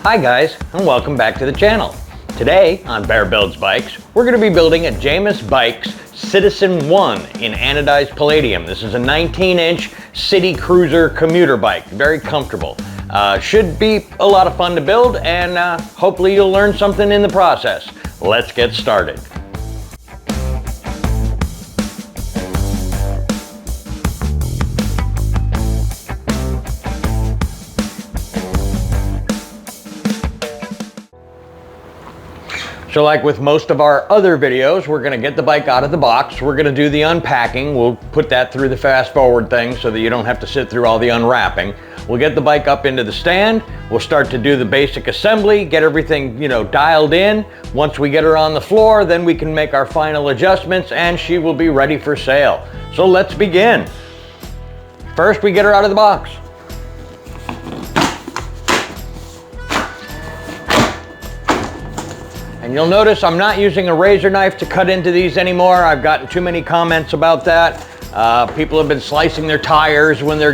Hi guys, and welcome back to the channel. Today on Behr Builds Bikes, we're going to be building a Jamis Bikes Citizen 1 in anodized palladium. This is a 19-inch city cruiser commuter bike, very comfortable. Should be a lot of fun to build, and hopefully you'll learn something in the process. Let's get started. So like with most of our other videos, we're gonna get the bike out of the box. We're gonna do the unpacking. We'll put that through the fast forward thing so that you don't have to sit through all the unwrapping. We'll get the bike up into the stand. We'll start to do the basic assembly, get everything, dialed in. Once we get her on the floor, then we can make our final adjustments and she will be ready for sale. So let's begin. First, we get her out of the box. And you'll notice I'm not using a razor knife to cut into these anymore. I've gotten too many comments about that. People have been slicing their tires when they're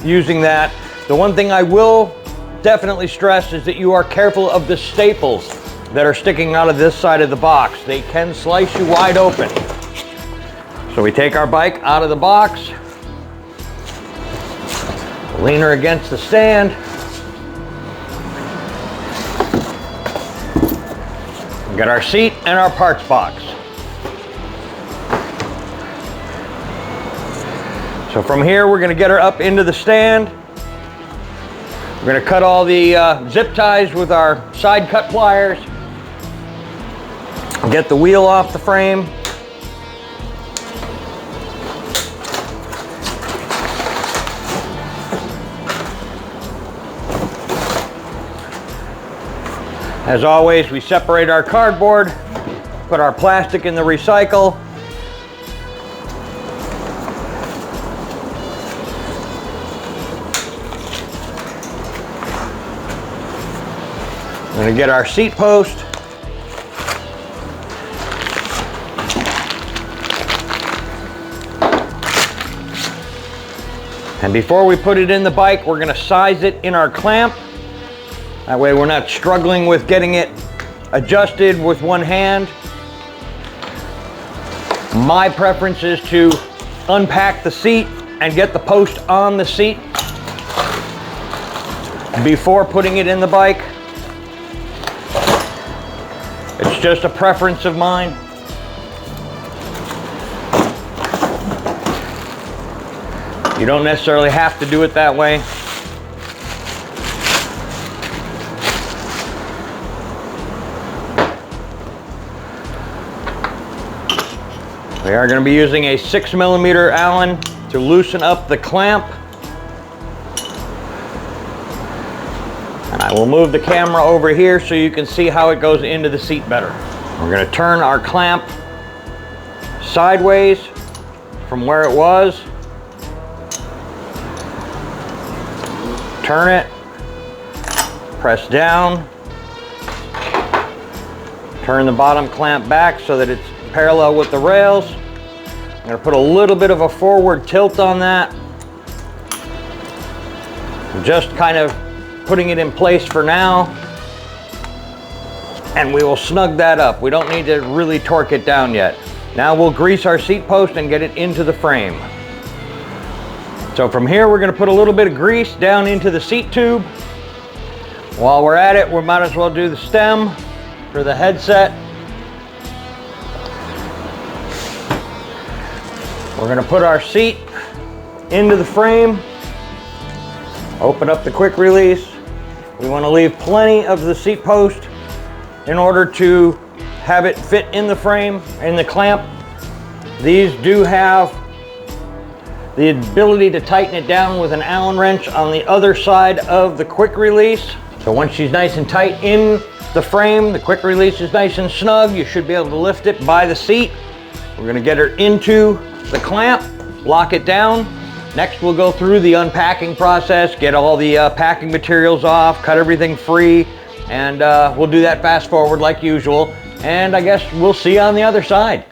using that. The one thing I will definitely stress is that you are careful of the staples that are sticking out of this side of the box. They can slice you wide open. So we take our bike out of the box, lean her against the stand, get our seat and our parts box. So from here, we're gonna get her up into the stand. We're gonna cut all the zip ties with our side cut pliers. Get the wheel off the frame. As always, we separate our cardboard, put our plastic in the recycle. We're gonna get our seat post. And before we put it in the bike, we're gonna size it in our clamp. That way we're not struggling with getting it adjusted with one hand. My preference is to unpack the seat and get the post on the seat before putting it in the bike. It's just a preference of mine. You don't necessarily have to do it that way. We are going to be using a 6mm Allen to loosen up the clamp. And I will move the camera over here so you can see how it goes into the seat better. We're going to turn our clamp sideways from where it was. Turn it, press down, turn the bottom clamp back so that it's parallel with the rails. I'm going to put a little bit of a forward tilt on that. Just kind of putting it in place for now. And we will snug that up. We don't need to really torque it down yet. Now we'll grease our seat post and get it into the frame. So from here, we're going to put a little bit of grease down into the seat tube. While we're at it, we might as well do the stem for the headset. We're going to put our seat into the frame, open up the quick release. We want to leave plenty of the seat post in order to have it fit in the frame, in the clamp. These do have the ability to tighten it down with an Allen wrench on the other side of the quick release. So once she's nice and tight in the frame, the quick release is nice and snug, you should be able to lift it by the seat. We're going to get her into the clamp, lock it down. Next, we'll go through the unpacking process, get all the packing materials off, cut everything free, and we'll do that fast forward like usual. And I guess we'll see you on the other side.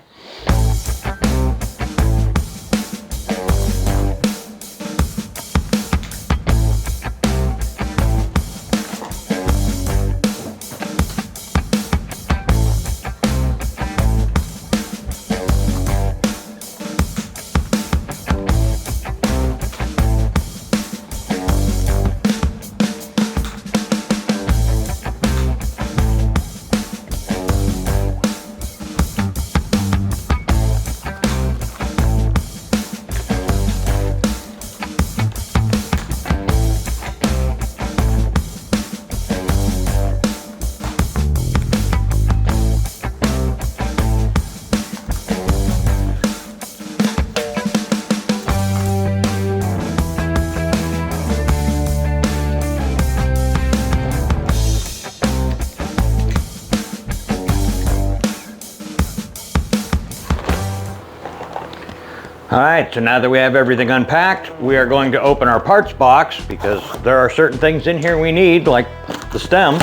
All right, so now that we have everything unpacked, we are going to open our parts box because there are certain things in here we need, like the stem.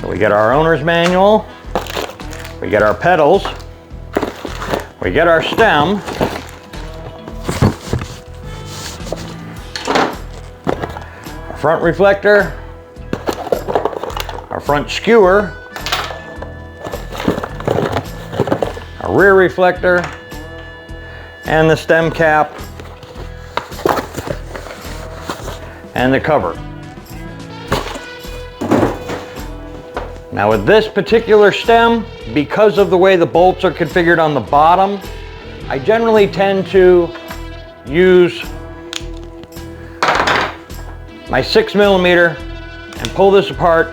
So we get our owner's manual, we get our pedals, we get our stem, our front reflector, our front skewer, our rear reflector, and the stem cap, and the cover. Now with this particular stem, because of the way the bolts are configured on the bottom, I generally tend to use my 6mm and pull this apart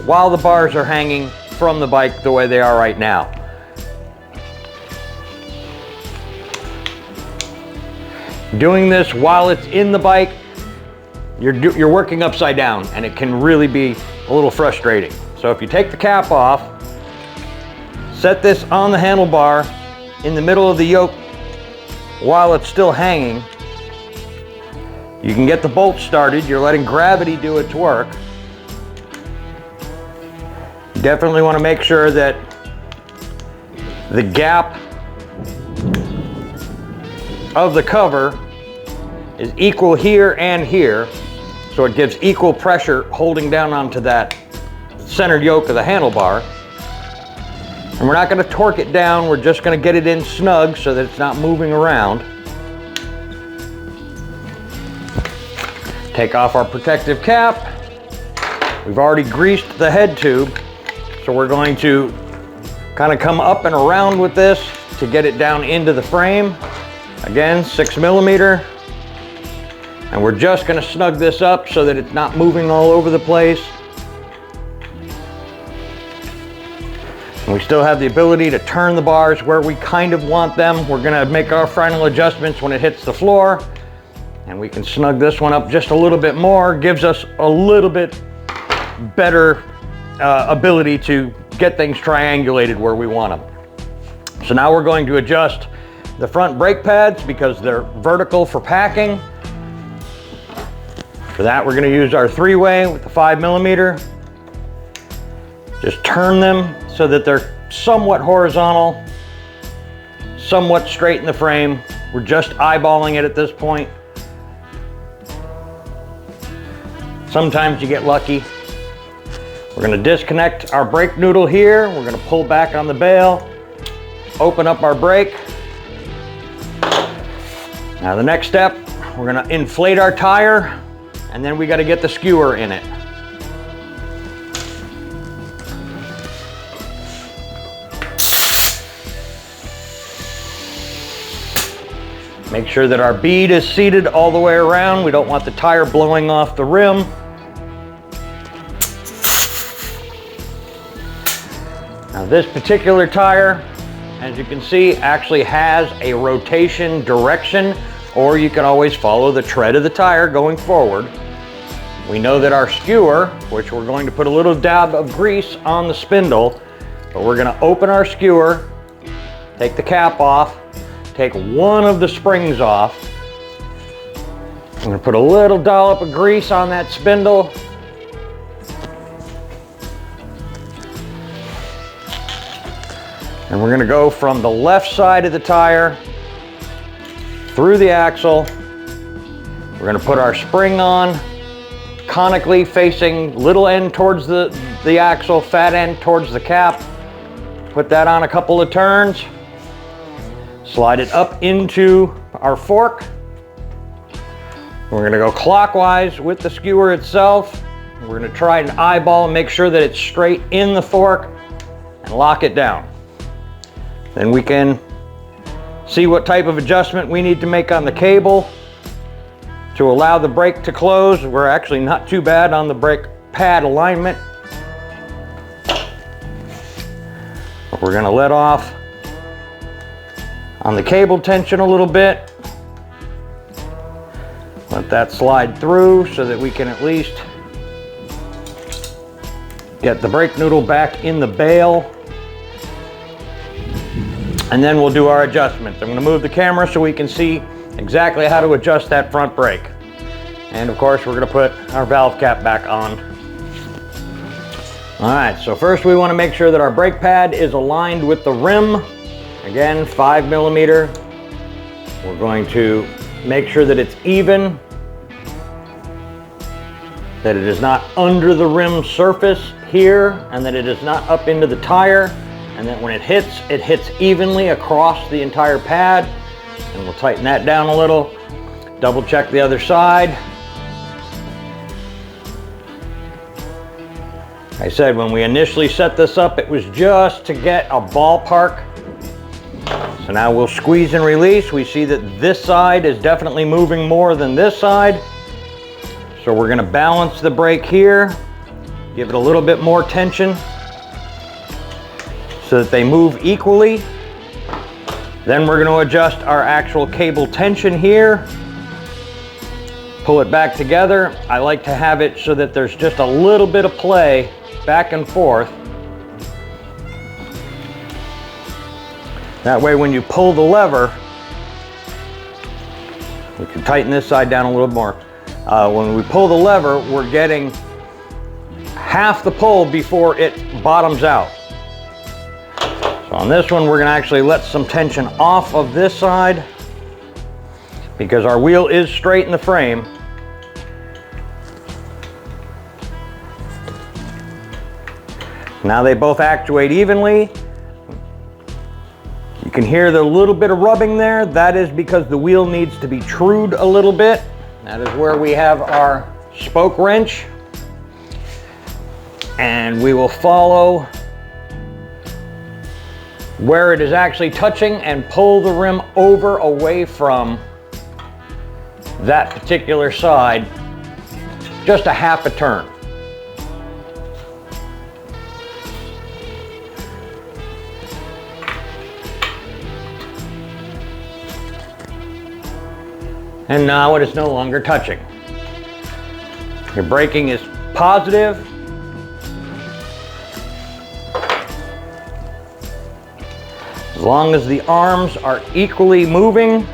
while the bars are hanging from the bike the way they are right now. Doing this while it's in the bike, you're working upside down and it can really be a little frustrating. So if you take the cap off, set this on the handlebar in the middle of the yoke while it's still hanging, you can get the bolt started. You're letting gravity do its work. You definitely want to make sure that the gap of the cover is equal here and here, so it gives equal pressure holding down onto that centered yoke of the handlebar. And we're not going to torque it down, we're just going to get it in snug so that it's not moving around. Take off our protective cap. We've already greased the head tube, so we're going to kind of come up and around with this to get it down into the frame. Again, 6mm. And we're just going to snug this up so that it's not moving all over the place. And we still have the ability to turn the bars where we kind of want them. We're going to make our final adjustments when it hits the floor. And we can snug this one up just a little bit more. Gives us a little bit better ability to get things triangulated where we want them. So now we're going to adjust the front brake pads because they're vertical for packing. For that, we're going to use our 3-way with the 5mm. Just turn them so that they're somewhat horizontal, somewhat straight in the frame. We're just eyeballing it at this point. Sometimes you get lucky. We're going to disconnect our brake noodle here. We're going to pull back on the bail, open up our brake. Now the next step, we're going to inflate our tire, and then we got to get the skewer in it. Make sure that our bead is seated all the way around. We don't want the tire blowing off the rim. Now this particular tire, as you can see, actually has a rotation direction, or you can always follow the tread of the tire going forward. We know that our skewer, which we're going to put a little dab of grease on the spindle, but we're going to open our skewer, take the cap off, take one of the springs off. I'm going to put a little dollop of grease on that spindle. And we're going to go from the left side of the tire through the axle. We're going to put our spring on, conically facing little end towards the axle, fat end towards the cap. Put that on a couple of turns. Slide it up into our fork. We're going to go clockwise with the skewer itself. We're going to try and eyeball and make sure that it's straight in the fork and lock it down. Then we can see what type of adjustment we need to make on the cable to allow the brake to close. We're actually not too bad on the brake pad alignment. But we're going to let off on the cable tension a little bit. Let that slide through so that we can at least get the brake noodle back in the bail. and then we'll do our adjustments. I'm going to move the camera so we can see exactly how to adjust that front brake. And of course, we're going to put our valve cap back on. All right, so first we want to make sure that our brake pad is aligned with the rim. Again, 5 millimeter. We're going to make sure that it's even, that it is not under the rim surface here, and that it is not up into the tire, and that when it hits evenly across the entire pad. And we'll tighten that down a little. Double check the other side. Like I said, when we initially set this up, it was just to get a ballpark. So now we'll squeeze and release. We see that this side is definitely moving more than this side. So we're going to balance the brake here, give it a little bit more tension so that they move equally. Then we're going to adjust our actual cable tension here. Pull it back together. I like to have it so that there's just a little bit of play back and forth. That way when you pull the lever, we can tighten this side down a little more. When we pull the lever, we're getting half the pull before it bottoms out. So on this one, we're going to actually let some tension off of this side because our wheel is straight in the frame. Now they both actuate evenly. You can hear the little bit of rubbing there. That is because the wheel needs to be trued a little bit. That is where we have our spoke wrench. And we will follow where it is actually touching and pull the rim over away from that particular side, just a half a turn. And now it is no longer touching. Your braking is positive. As long as the arms are equally moving,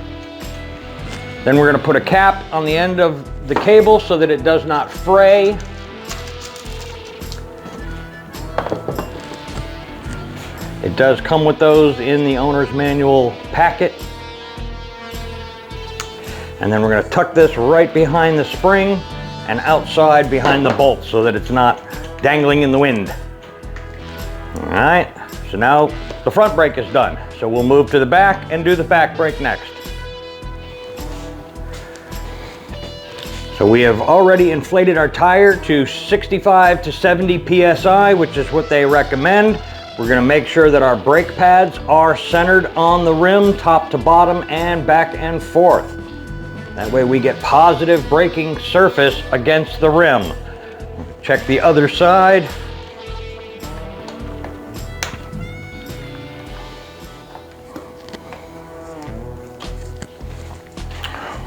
then we're going to put a cap on the end of the cable so that it does not fray. It does come with those in the owner's manual packet. And then we're going to tuck this right behind the spring and outside behind the bolt so that it's not dangling in the wind. All right, so now the front brake is done. So we'll move to the back and do the back brake next. So we have already inflated our tire to 65 to 70 PSI, which is what they recommend. We're going to make sure that our brake pads are centered on the rim, top to bottom and back and forth. That way we get positive braking surface against the rim. Check the other side.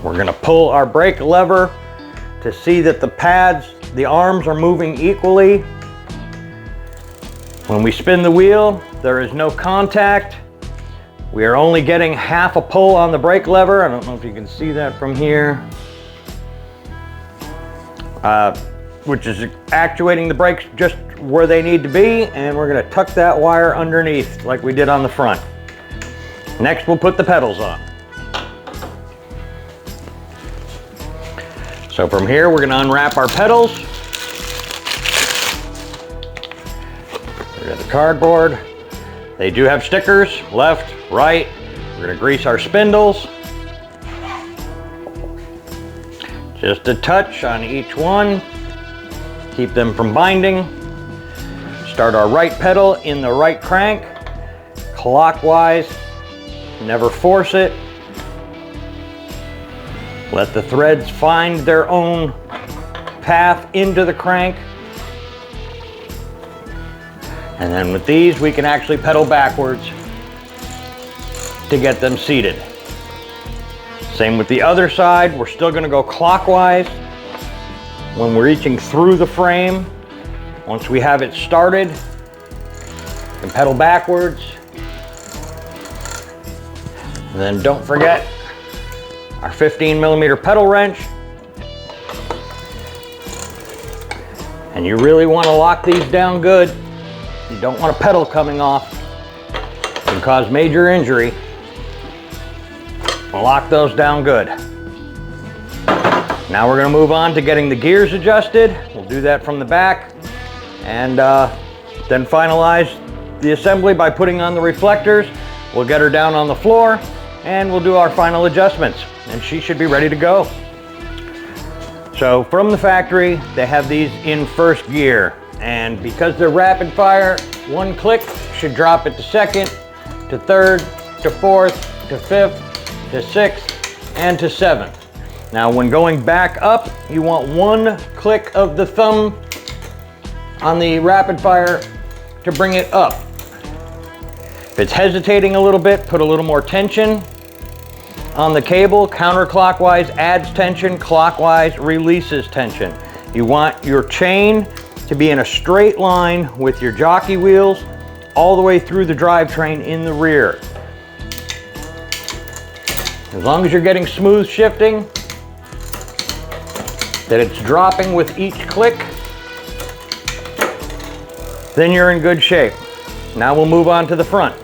We're going to pull our brake lever to see that the pads, the arms are moving equally. When we spin the wheel, there is no contact. We are only getting half a pull on the brake lever. I don't know if you can see that from here. Which is actuating the brakes just where they need to be. And we're going to tuck that wire underneath like we did on the front. Next, we'll put the pedals on. So from here, we're going to unwrap our pedals. Rid of the cardboard. They do have stickers, left, right. We're going to grease our spindles. Just a touch on each one. Keep them from binding. Start our right pedal in the right crank, clockwise. Never force it. Let the threads find their own path into the crank. And then with these, we can actually pedal backwards to get them seated. Same with the other side. We're still going to go clockwise when we're reaching through the frame. Once we have it started, we can pedal backwards And then don't forget our 15mm pedal wrench. And you really want to lock these down good. You don't want a pedal coming off. It can cause major injury. Lock those down good. Now we're going to move on to getting the gears adjusted. We'll do that from the back, and then finalize the assembly by putting on the reflectors. We'll get her down on the floor and we'll do our final adjustments, and she should be ready to go. So from the factory, they have these in first gear, and because they're rapid fire, one click should drop it to second, to third, to fourth, to fifth, to sixth, and to seventh. Now when going back up, you want one click of the thumb on the rapid fire to bring it up. If it's hesitating a little bit, put a little more tension on the cable. Counterclockwise adds tension, clockwise releases tension. You want your chain to be in a straight line with your jockey wheels all the way through the drivetrain in the rear. As long as you're getting smooth shifting, that it's dropping with each click, then you're in good shape. Now we'll move on to the front.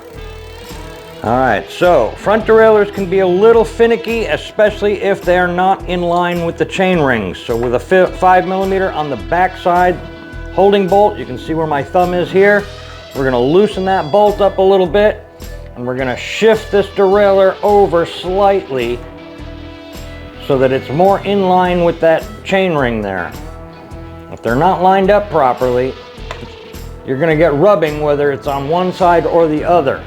All right, so front derailleurs can be a little finicky, especially if they're not in line with the chain rings. So with a 5mm on the back side holding bolt, you can see where my thumb is here. We're gonna loosen that bolt up a little bit, and we're gonna shift this derailleur over slightly so that it's more in line with that chain ring there. If they're not lined up properly, you're gonna get rubbing whether it's on one side or the other.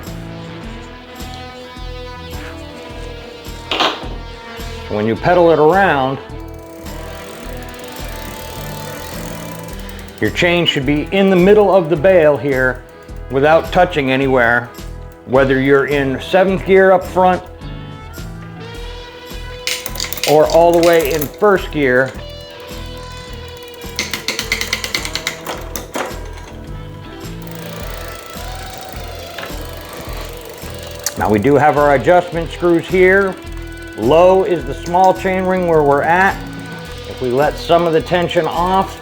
When you pedal it around, your chain should be in the middle of the bale here without touching anywhere, whether you're in 7th gear up front or all the way in 1st gear. Now we do have our adjustment screws here. Low is the small chain ring where we're at. If we let some of the tension off,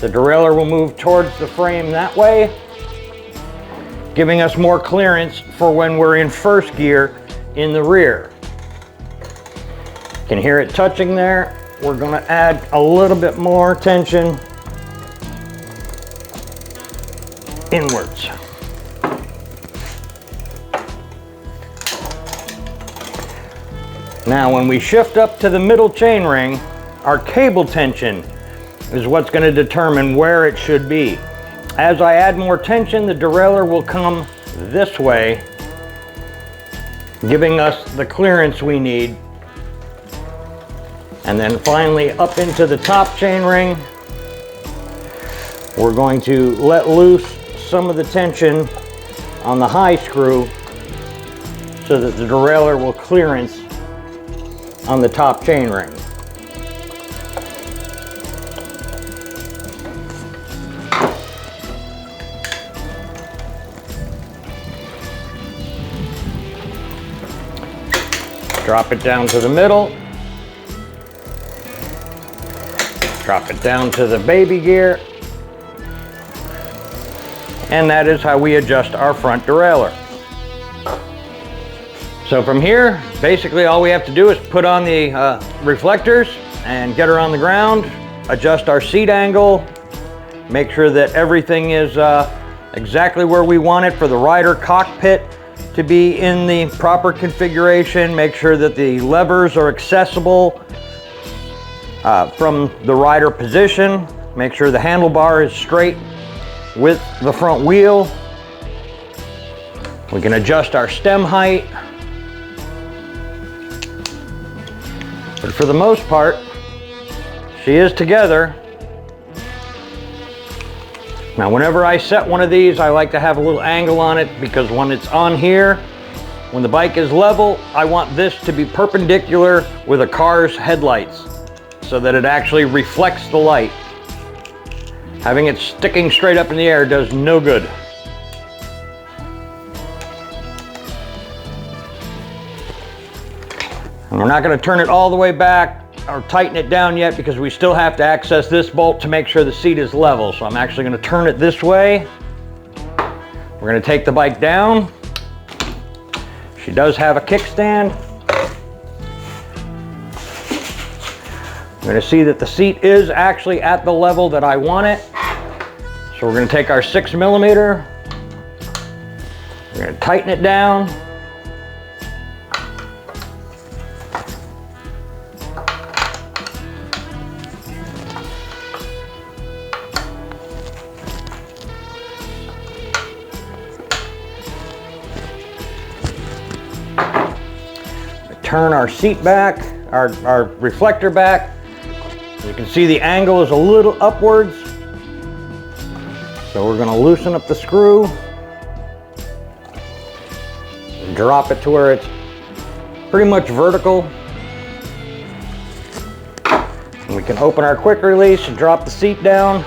the derailleur will move towards the frame that way, giving us more clearance for when we're in 1st gear in the rear. You can hear it touching there. We're going to add a little bit more tension inwards. Now when we shift up to the middle chain ring, our cable tension is what's going to determine where it should be. As I add more tension, the derailleur will come this way, giving us the clearance we need. And then finally up into the top chain ring, we're going to let loose some of the tension on the high screw so that the derailleur will clearance on the top chain ring. Drop it down to the middle. Drop it down to the baby gear. And that is how we adjust our front derailleur. So from here, basically all we have to do is put on the reflectors and get her on the ground, adjust our seat angle, make sure that everything is exactly where we want it for the rider cockpit to be in the proper configuration, make sure that the levers are accessible from the rider position, make sure the handlebar is straight with the front wheel. We can adjust our stem height. But for the most part, she is together. Now whenever I set one of these, I like to have a little angle on it, because when it's on here, when the bike is level, I want this to be perpendicular with a car's headlights so that it actually reflects the light. Having it sticking straight up in the air does no good. And we're not going to turn it all the way back or tighten it down yet because we still have to access this bolt to make sure the seat is level. So I'm actually going to turn it this way. We're going to take the bike down. She does have a kickstand. I'm going to see that the seat is actually at the level that I want it. So we're going to take our 6mm. We're going to tighten it down. Turn our seat back, our reflector back. You can see the angle is a little upwards. So we're going to loosen up the screw and drop it to where it's pretty much vertical. And we can open our quick release and drop the seat down.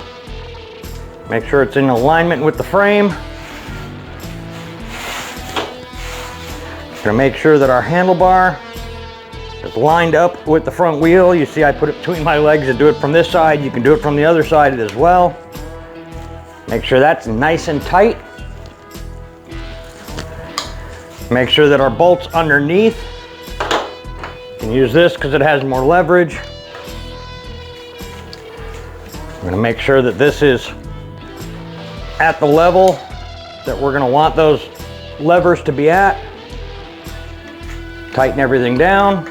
Make sure it's in alignment with the frame. Gonna make sure that our handlebar is lined up with the front wheel. You see I put it between my legs and do it from this side. You can do it from the other side as well. Make sure that's nice and tight. Make sure that our bolt's underneath. You can use this because it has more leverage. I'm going to make sure that this is at the level that we're going to want those levers to be at. Tighten everything down.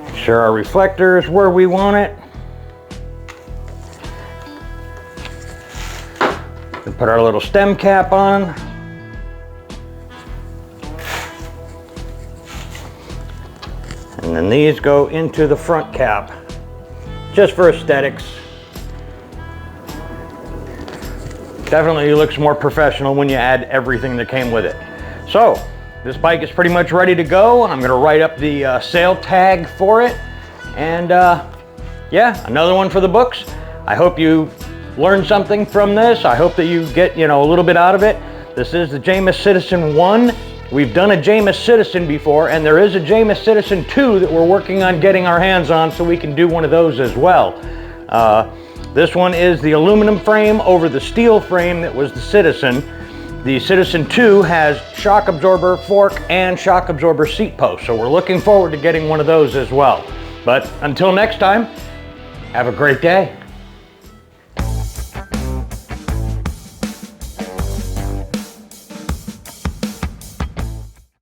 Make sure our reflector is where we want it. We put our little stem cap on. And then these go into the front cap, just for aesthetics. Definitely looks more professional when you add everything that came with it. So, this bike is pretty much ready to go. I'm gonna write up the sale tag for it. And yeah, another one for the books. I hope you learned something from this. I hope that you get, a little bit out of it. This is the Jameis Citizen 1. We've done a Jameis Citizen before, and there is a Jameis Citizen 2 that we're working on getting our hands on so we can do one of those as well. This one is the aluminum frame over the steel frame that was the Citizen. The Citizen 2 has shock absorber fork and shock absorber seat post, so we're looking forward to getting one of those as well. But until next time, have a great day.